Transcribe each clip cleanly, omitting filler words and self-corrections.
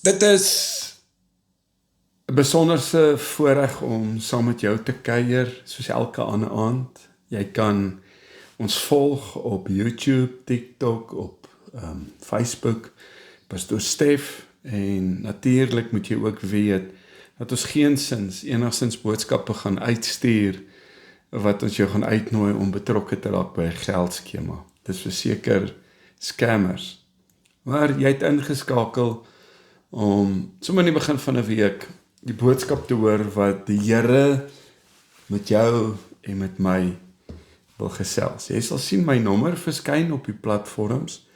Dit is 'n besonderse voorreg om saam met jou te kuier, soos elke ander aand. Jy kan ons volg op YouTube, TikTok, op Facebook, Pastoor Stef, en natuurlik moet jy ook weet dat ons geensins enigstens boodskappe gaan uitstuur wat ons jou gaan uitnooi om betrokke te raak by 'n geldskema. Dis verseker scammers. Maar jy het ingeskakel om sommer in die begin van 'n week die boodskap te hoor wat die Here met jou en met my wil gesels. Jy sal sien my nommer verskyn op die platforms.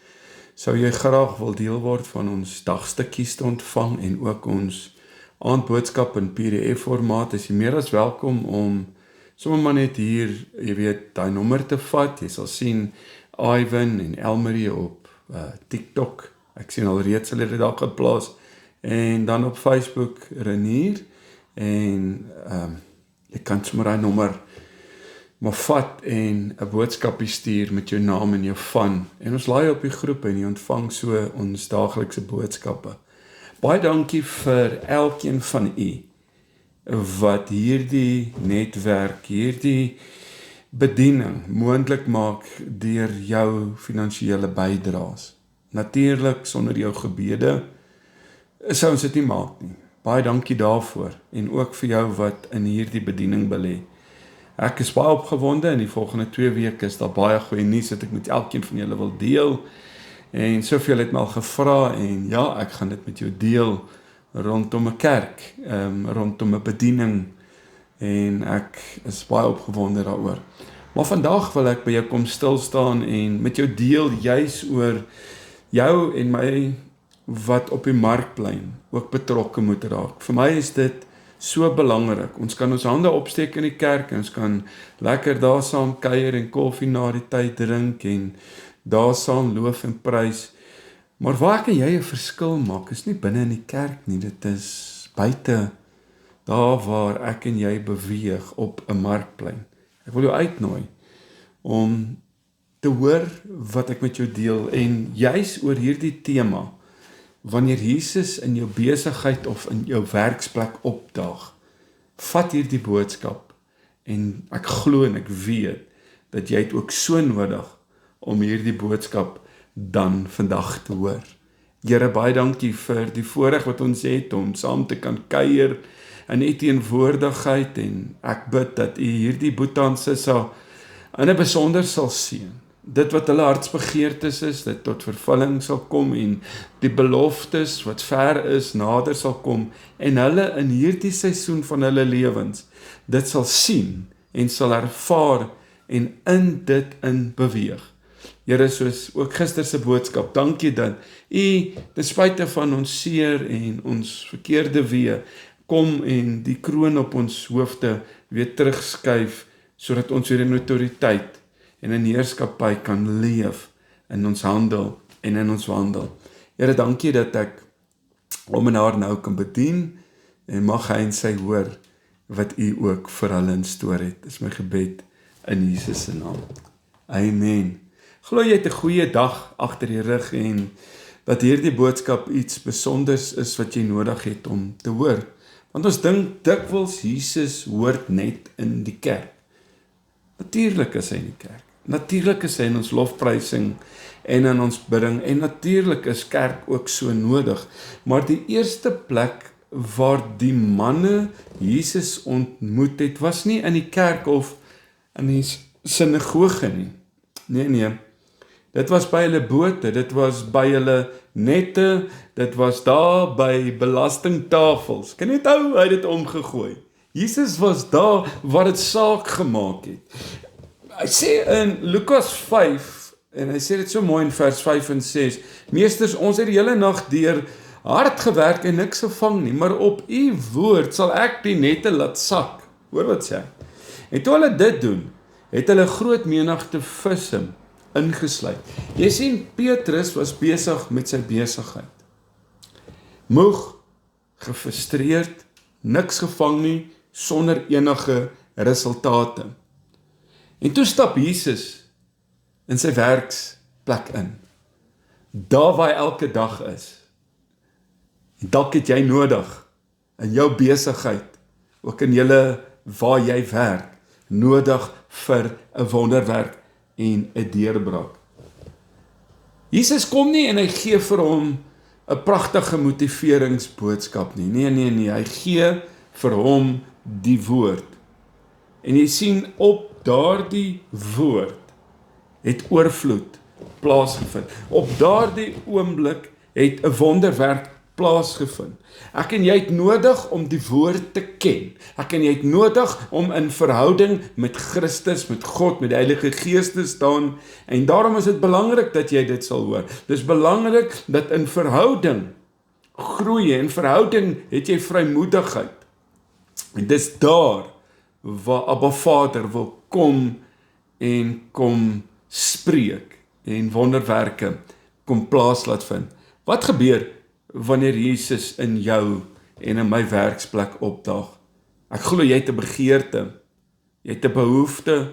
Sou jy graag wil deel word van ons dagstukkies te ontvang en ook ons aandboodskap in PDF formaat, is jy meer as welkom om sommer maar net hier, jy weet, daai nommer te vat. Jy sal sien Ivan en Elmarie op TikTok. Ek sien al reeds hulle dit daar geplaas. En dan op Facebook Renier. En jy kan sommer daai nommer maar vat en 'n boodskapie stuur met jou naam en jou van. En ons laai op die groep en jy ontvang so ons daaglikse boodskappe. Baie dankie vir elkeen van u wat hierdie netwerk, hierdie bediening moontlik maak deur jou finansiële bydraes. Natuurlik sonder jou gebede sou ons dit nie maak nie. Baie dankie daarvoor en ook vir jou wat in hierdie bediening belê. Ek is baie opgewonde. In die volgende 2 weke is daar baie goeie nuus wat ek met elkeen van julle wil deel. En soveel het my al gevra en ja, ek gaan dit met jou deel rondom 'n kerk, rondom 'n bediening, en ek is baie opgewonde daaroor. Maar vandag wil ek by jou kom stil staan en met jou deel juis oor jou en my wat op die markplein ook betrokke moet raak. Vir my is dit so belangrik. Ons kan ons hande opsteek in die kerk en ons kan lekker daar saam kuier en koffie na die tyd drink en daar saam loof en prys. Maar waar kan jy 'n verskil maak is nie binne in die kerk nie, dit is buite, daar waar ek en jy beweeg op 'n markplein. Ek wil jou uitnooi om te hoor wat ek met jou deel en juis oor hierdie tema. Wanneer Jesus in jou besigheid of in jou werksplek opdaag, vat hierdie boodskap en ek glo en ek weet dat jy het ook so nodig om hierdie boodskap dan vandag te hoor. Here, baie dankie vir die voorreg wat ons het om saam te kan kuier in u teenwoordigheid, en ek bid dat u hierdie Boeta en Sissa in 'n besonder sal seën. Dit wat hulle hartsbegeertes is, dit tot vervulling sal kom en die beloftes wat ver is, nader sal kom en hulle in hierdie seisoen van hulle lewens dit sal sien en sal ervaar en in dit in beweeg. Here, soos ook gister se boodskap, dankie dat u ten spyte van ons seer en ons verkeerde weë kom en die kroon op ons hoofde weer terugskuif sodat ons weer in autoriteit en in heerskappy kan leef in ons handel en in ons wandel. Here, dankie dat ek om en haar nou kan bedien en mag hy en sy hoor wat u ook vir hulle in store het. Dis my gebed in Jesus se naam. Amen. Glo jy het 'n goeie dag agter die rug en dat hierdie boodskap iets besonders is wat jy nodig het om te hoor. Want ons dink dikwels Jesus hoort net in die kerk. Natuurlik is hy in die kerk. Natuurlik is hy in ons lofprysing en in ons bidding, en natuurlik is kerk ook so nodig. Maar die eerste plek waar die manne Jesus ontmoet het, was nie in die kerk of in die sinagoge nie. Nee. Dit was by hulle bote, dit was by hulle nette, dit was daar by belastingtafels. Kan jy onthou, hy het dit omgegooi. Jesus was daar waar dit saak gemaak het. Hy sê in Lukas 5, en hy sê dit so mooi in vers 5 en 6, Meesters, ons het die hele nag deur hard gewerk en niks gevang nie, maar op u woord sal ek die nette laat sak. Hoor wat sê hy. En toe hulle dit doen, het hulle groot menigte visse ingesluit. Jy sien, Petrus was besig met sy besigheid. Moeg, gefrustreerd, niks gevang nie, sonder enige resultate. En toe stap Jesus in sy werksplek in, daar waar hy elke dag is. Dalk het jy nodig in jou besigheid, ook in julle waar jy werk, nodig vir 'n wonderwerk en 'n deurbraak. Jesus kom nie en hy gee vir hom 'n pragtige motiveringsboodskap nie. Nee, hy gee vir hom die woord. En jy sien op daardie woord het oorvloed plaasgevind. Op daardie oomblik het 'n wonderwerk plaasgevind. Ek en jy het nodig om die woord te ken. Ek en jy het nodig om in verhouding met Christus, met God, met die Heilige Gees te staan. En daarom is dit belangrik dat jy dit sal hoor. Dit is belangrik dat in verhouding groei. In verhouding het jy vrymoedigheid. En dis daar waar Abba Vader wil kom en kom spreek en wonderwerke kom plaas laat vind. Wat gebeur wanneer Jesus in jou en in my werksplek opdaag? Ek glo jy het 'n begeerte, jy het 'n behoefte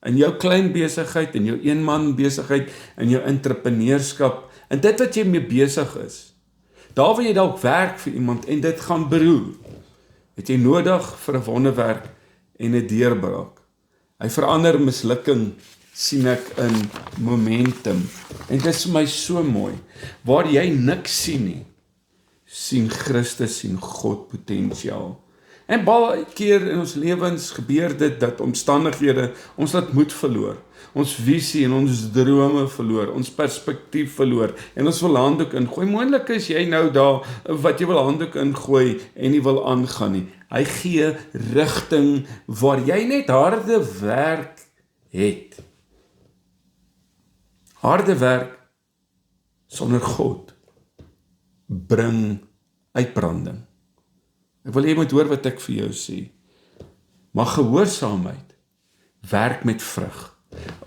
in jou klein besigheid, in jou eenman besigheid, in jou entrepreneurskap, in dit wat jy mee besig is. Daar waar jy dalk werk vir iemand en dit gaan beroer, het jy nodig vir 'n wonderwerk en 'n deurbraak. Hy verander mislukking, sien ek in momentum. En dit is vir my so mooi. Waar jy niks sien nie, sien Christus, sien God potensiaal. En baie keer in ons lewens gebeur dit dat omstandighede ons laat moed verloor. Ons visie en ons drome verloor, ons perspektief verloor en ons wil handdoek ingooi. Moontlik is jy nou daar wat jy wil handdoek ingooi en nie wil aangaan nie. Hy gee rigting waar jy net harde werk het. Harde werk sonder God bring uitbranding. Ek wil jy moet hoor wat ek vir jou sê. Maar gehoorsaamheid werk met vrug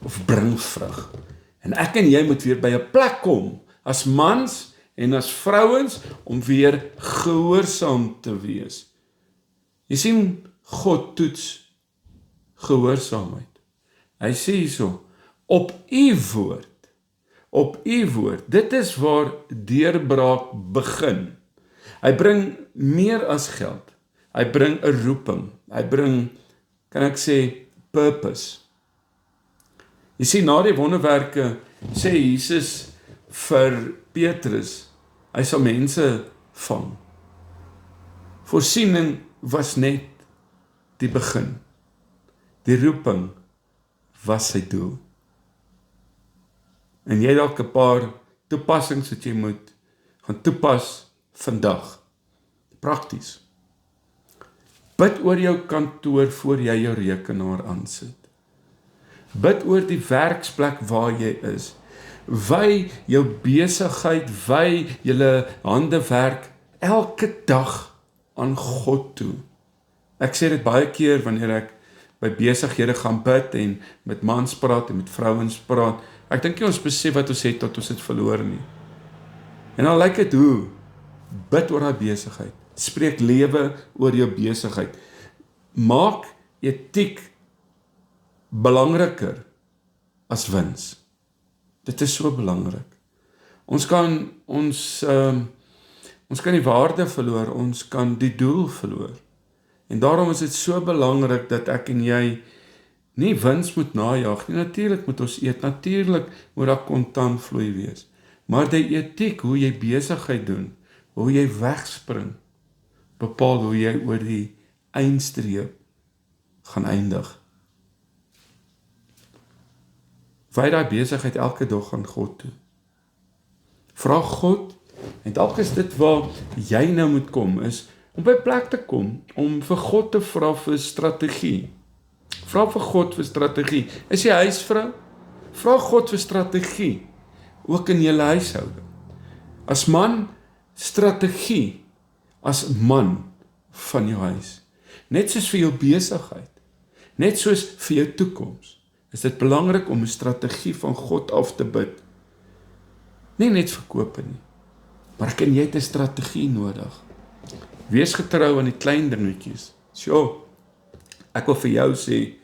of bring vrug. En ek en jy moet weer by 'n plek kom as mans en as vrouens om weer gehoorsaam te wees. Jy sien, God toets gehoorsaamheid. Hy sê hierso, op u woord, dit is waar deurbraak begin. Hy bring meer as geld. Hy bring 'n roeping. Hy bring, kan ek sê, purpose. Jy sien, na die wonderwerke sê Jesus vir Petrus, hy sal mense vang. Voorsiening was net die begin. Die roeping was sy doel. En jy dalk 'n paar toepassings wat jy moet gaan toepas vandag. Prakties. Bid oor jou kantoor voor jy jou rekenaar aansit. Bid oor die werksplek waar jy is. Wy jou besigheid, wy julle handewerk elke dag aan God toe. Ek sê dit baie keer wanneer ek by besighede gaan bid en met mans praat en met vrouens praat. Ek dink nie ons besef wat ons het tot ons dit verloor nie. En dan lyk dit hoe, bid oor daai besigheid, spreek lewe oor jou besigheid, maak etiek belangriker as wins. Dit is so belangrik. Ons kan die waarde verloor, ons kan die doel verloor. En daarom is dit so belangrik dat ek en jy nie wins moet najag nie. Natuurlik moet ons eet, natuurlik moet daar kontantvloei wees. Maar die etiek, hoe jy besigheid doen, hoe jy wegspring, bepaal hoe jy oor die eindstreep gaan eindig. Wy daai besigheid elke dag aan God toe. Vra God, en dalk is dit waar jy nou moet kom, is om by plek te kom, om vir God te vra vir strategie. Vra vir God vir strategie. Is jy huisvrou? Vra God vir strategie, ook in julle huishouding. As man, strategie, as man van jou huis. Net soos vir jou besigheid, net soos vir jou toekoms, is dit belangrik om 'n strategie van God af te bid. Nie net verkope nie, maar ek en jy het 'n strategie nodig. Wees getrou aan die klein dingetjies. Sjoe, ek wil vir jou sê,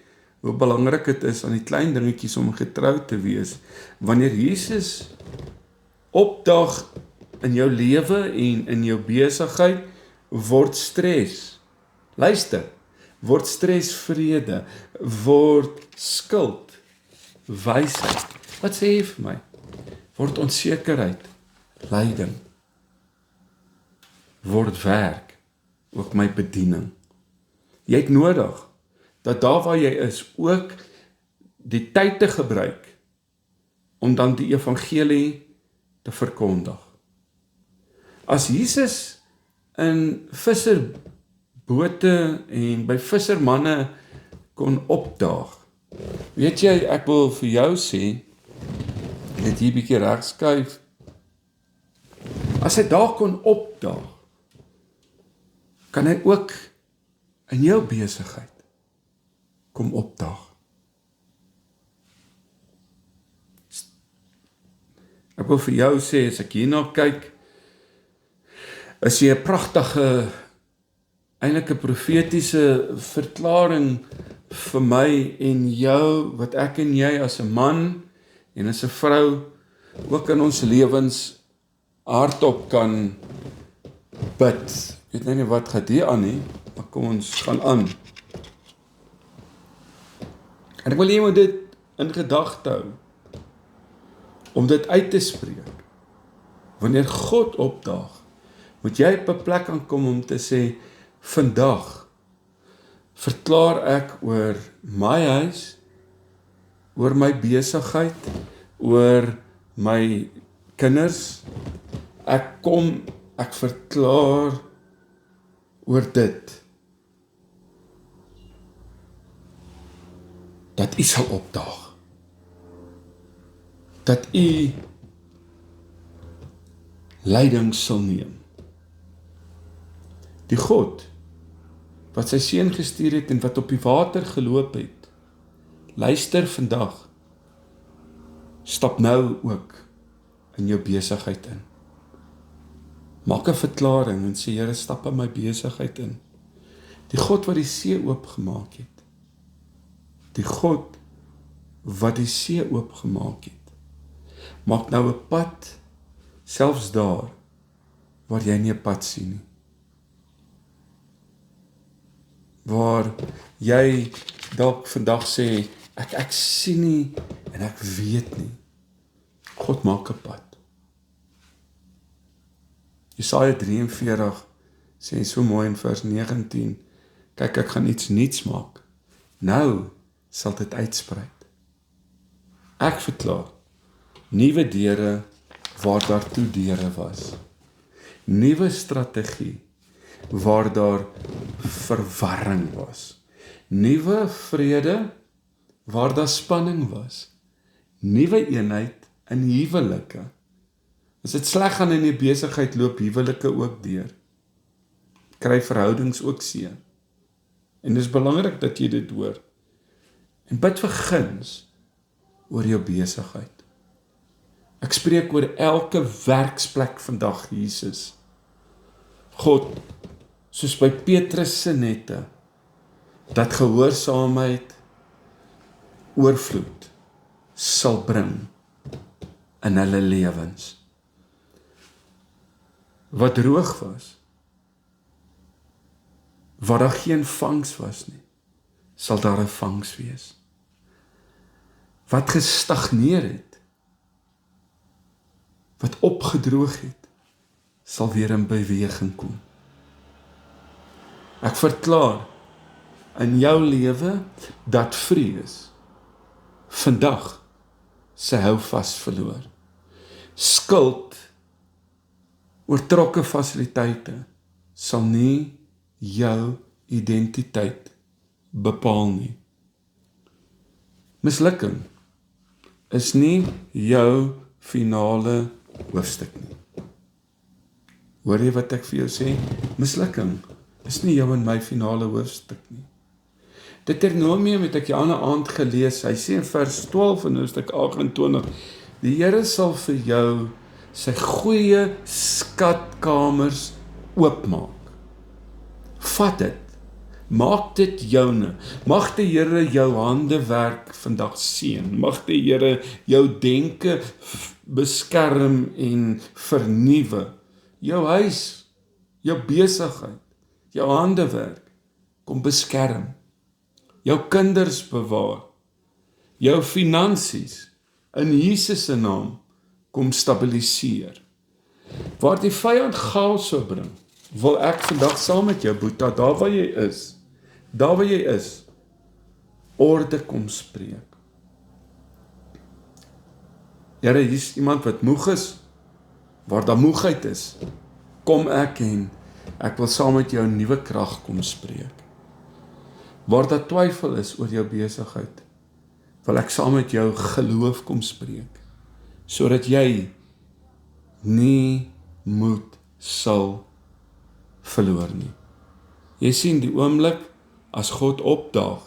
hoe belangrik dit is aan die klein dingetjies om getrou te wees. Wanneer Jesus opdaag in jou lewe en in jou besigheid word stres. Luister, word stres vrede, word skuld wysheid. Wat sê jy vir my? Word onsekerheid lyding. Word werk ook my bediening. Jy het nodig dat daar waar jy is ook die tyd te gebruik om dan die evangelie te verkondig. As Jesus in visserbote en by vissermanne kon opdaag, weet jy, ek wil vir jou sê, net hier bietjie reg skuif, as hy daar kon opdaag, kan hy ook in jou besigheid kom opdaag. Ek wil vir jou sê, as ek hierna kyk, is jy 'n pragtige, eintlik 'n profetiese verklaring vir my en jou, wat ek en jy as 'n man en as 'n vrou ook in ons lewens hardop kan bid. Ek weet nou nie wat gaan hier aan nie, maar kom ons gaan aan. En ek wil jy moet dit in gedagte hou, om dit uit te spreek. Wanneer God opdaag, moet jy op 'n plek aankom om te sê, vandag verklaar ek oor my huis, oor my besigheid, oor my kinders, ek verklaar oor dit, dat U sal opdaag, dat U leiding sal neem. Die God, wat sy seun gestuur het en wat op die water geloop het, luister vandag, stap nou ook in jou besigheid in. Maak 'n verklaring en sê, Here, stap in my besigheid in. Die God wat die see oopgemaak het, die God wat die see oopgemaak het, maak nou 'n pad, selfs daar, waar jy nie 'n pad sien nie. Waar jy dalk vandag sê, ek sien nie, en ek weet nie. God maak 'n pad. Jesaja 43 sê so mooi in vers 19, kyk, ek gaan iets nuuts maak. Nou sal dit uitspreid. Ek verklaar, nuwe deure waar daar toe deure was. Nuwe strategie waar daar verwarring was. Nuwe vrede waar daar spanning was. Nuwe eenheid in huwelike. As dit sleg gaan in die besigheid, loop huwelike ook deur. Kry verhoudings ook seer. En dit is belangrik dat jy dit hoor. En bid vir guns oor jou besigheid. Ek spreek oor elke werksplek vandag, Jesus. God, soos by Petrus se nette, dat gehoorsaamheid oorvloed sal bring in hulle lewens. Wat droog was, waar daar geen vangs was nie, sal daar 'n vangs wees. Wat gestagneer het, wat opgedroog het, sal weer in beweging kom. Ek verklaar in jou lewe dat vrees vandag sy houvas verloor. Skuld, oortrokke fasiliteite sal nie jou identiteit bepaal nie. Mislukking is nie jou finale hoofstuk nie. Hoor jy wat ek vir jou sê? Mislukking is nie jou en my finale hoofstuk nie. Deuteronomium het ek die ander aand gelees, hy sê in vers 12 in hoofstuk 28, die Here sal vir jou sy goeie skatkamers oopmaak. Vat dit, Maak dit joune. Mag die Here jou handewerk vandag seën. Mag die Here jou denke beskerm en vernuwe. Jou huis, jou besigheid, jou handewerk, kom beskerm. Jou kinders bewaar. Jou finansies, in Jesus se naam, kom stabiliseer. Waar die vyand chaos sou bring, wil ek vandag saam met jou, Boeta, daar waar jy is, orde kom spreek. Here, hier is iemand wat moeg is, waar daar moegheid is, kom ek en ek wil saam met jou nuwe krag kom spreek. Waar daar twyfel is oor jou besigheid, wil ek saam met jou geloof kom spreek, sodat jy nie moed sal verloor nie. Jy sien die oomblik, as God opdaag,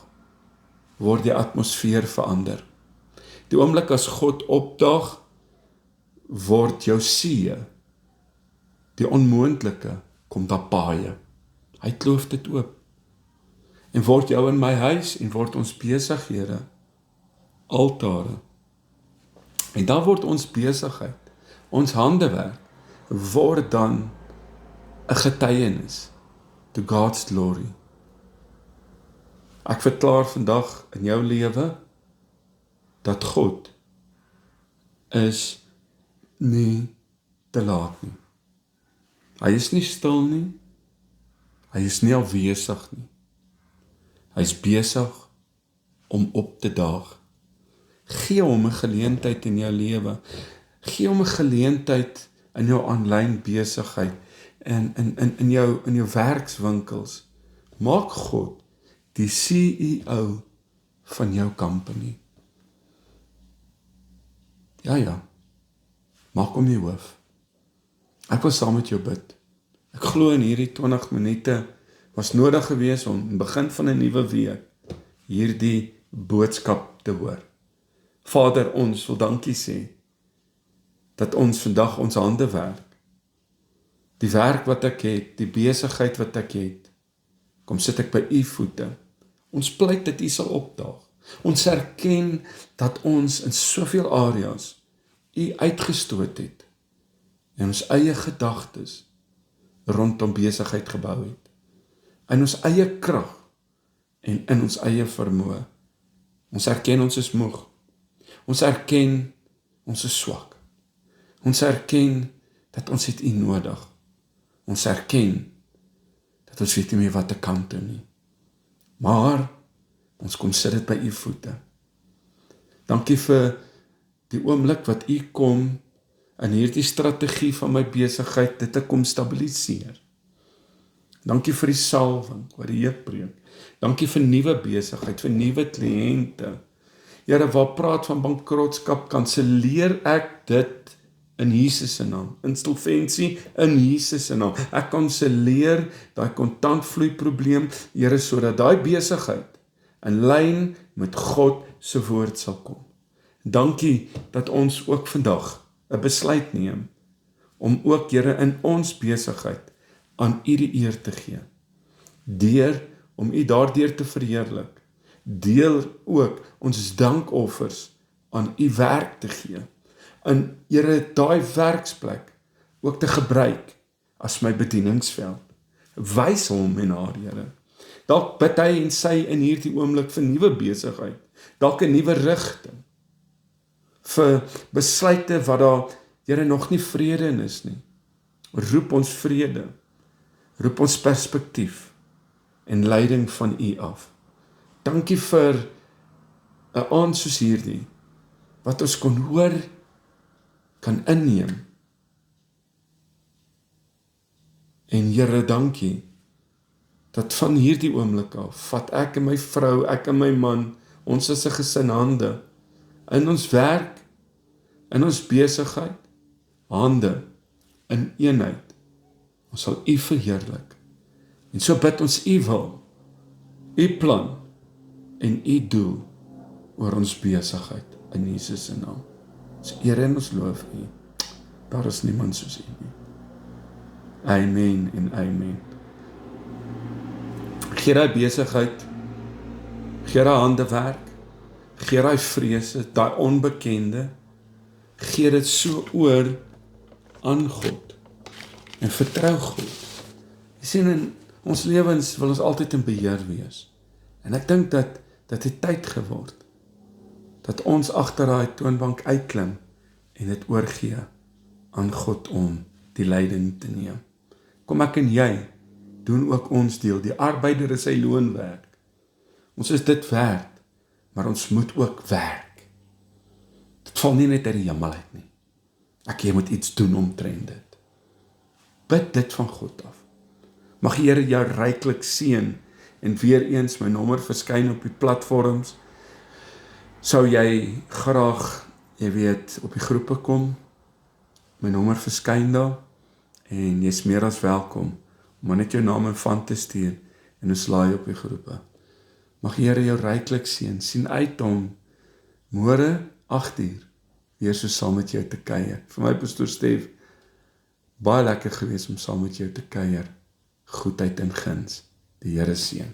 word die atmosfeer verander. Die oomblik as God opdaag, word jou see, die onmoontlike, kom daar paaie. Hy kloof dit oop. En word jou in my huis, en word ons besighede, altare. En dan word ons besigheid, ons handewerk, word dan 'n getuienis to God's glory. Ek verklaar vandag in jou lewe, dat God is nie te laat nie. Hy is nie stil nie, hy is nie afwesig nie. Hy is besig om op te daag. Gee hom 'n geleentheid in jou lewe. Gee hom 'n geleentheid in jou aanlyn besigheid en in jou werkswinkels. Maak God die CEO van jou company. Ja. Maak hom die hoof. Ek wil saam met jou bid. Ek glo in hierdie 20 minute was nodig geweest om in begin van 'n nuwe week hierdie boodskap te hoor. Vader, ons wil dankie sê dat ons vandag ons hande werk. Die werk wat ek het, die besigheid wat ek het, kom sit ek by u voete. Ons pleit dat u sal opdaag. Ons erken dat ons in soveel areas u uitgestoot het en ons eie gedagtes rondom besigheid gebou het. In ons eie krag en in ons eie vermoë. Ons erken ons is moeg. Ons erken ons is swak. Ons erken dat ons het u nodig. Ons erken dat ons weet nie meer wat te kan doen nie. Maar ons kom sit dit by u voete. Dankie vir die oomblik wat u kom in hierdie strategie van my besigheid dit te kom stabiliseer. Dankie vir die salwing wat die Heer breek. Dankie vir nuwe besigheid, vir nuwe kliënte. Here, waar praat van bankrotskap, kanselleer ek dit in Jesus se naam. Insolventie in Jesus se naam. Ek kanselleer daai kontantvloei probleem, Here, sodat daai besigheid in lyn met God se woord sal kom. Dankie dat ons ook vandag 'n besluit neem om ook, Here, in ons besigheid aan u die eer te gee. Deur om u daardeur te verheerlik. Deel ook ons dankoffers aan u werk te gee. En Here, daai werksplek ook te gebruik as my bedieningsveld. Wys hom en haar, Here. Dalk bid hy en sy in hierdie oomblik vir nuwe besigheid. Dalk 'n nuwe rigting. Vir besluite wat daar, Here, nog nie vrede in is nie. Roep ons vrede. Roep ons perspektief en leiding van u af. Dankie vir 'n aand soos hierdie, wat ons kon hoor, kan inneem. En Here, dankie, dat van hierdie oomblik af, vat ek en my vrou, ek en my man, ons is 'n gesin hande, in ons werk, in ons besigheid, hande, in eenheid, ons sal u verheerlik. En so bid ons u wil, u plan, en u doel, oor ons besigheid, in Jesus se naam. Ons eer en ons loof u. Daar is niemand soos u nie. Amen en amen. Gee daai besigheid, gee daai handewerk, gee daai vrese, daai onbekende, gee dit so oor aan God en vertrou God. Jy sien, in ons lewens wil ons altyd in beheer wees. En ek dink dat dit tyd geword, dat ons agter daai toonbank uitklim en dit oorgee aan God om die leiding te neem. Kom ek en jy doen ook ons deel. Die arbeider is sy loon werk. Ons is dit werd, maar ons moet ook werk. Dit val nie net uit die hemel uit nie. Jy moet iets doen omtrent dit. Bid dit van God af. Mag die Here jou ryklik seën, en weer eens my nommer verskyn op die platforms. Sou jy graag, op die groepe kom, my nommer verskyn daar, en jy is meer as welkom, om maar net jou naam en van te stuur, en ons laai op die groepe. Mag die Here jou ryklik seën, sien uit om môre 8:00 weer so saam met jou te kuier. Vir my, Pastoor Stef, baie lekker gewees om saam met jou te kuier. Goedheid en guns. Die Here seën.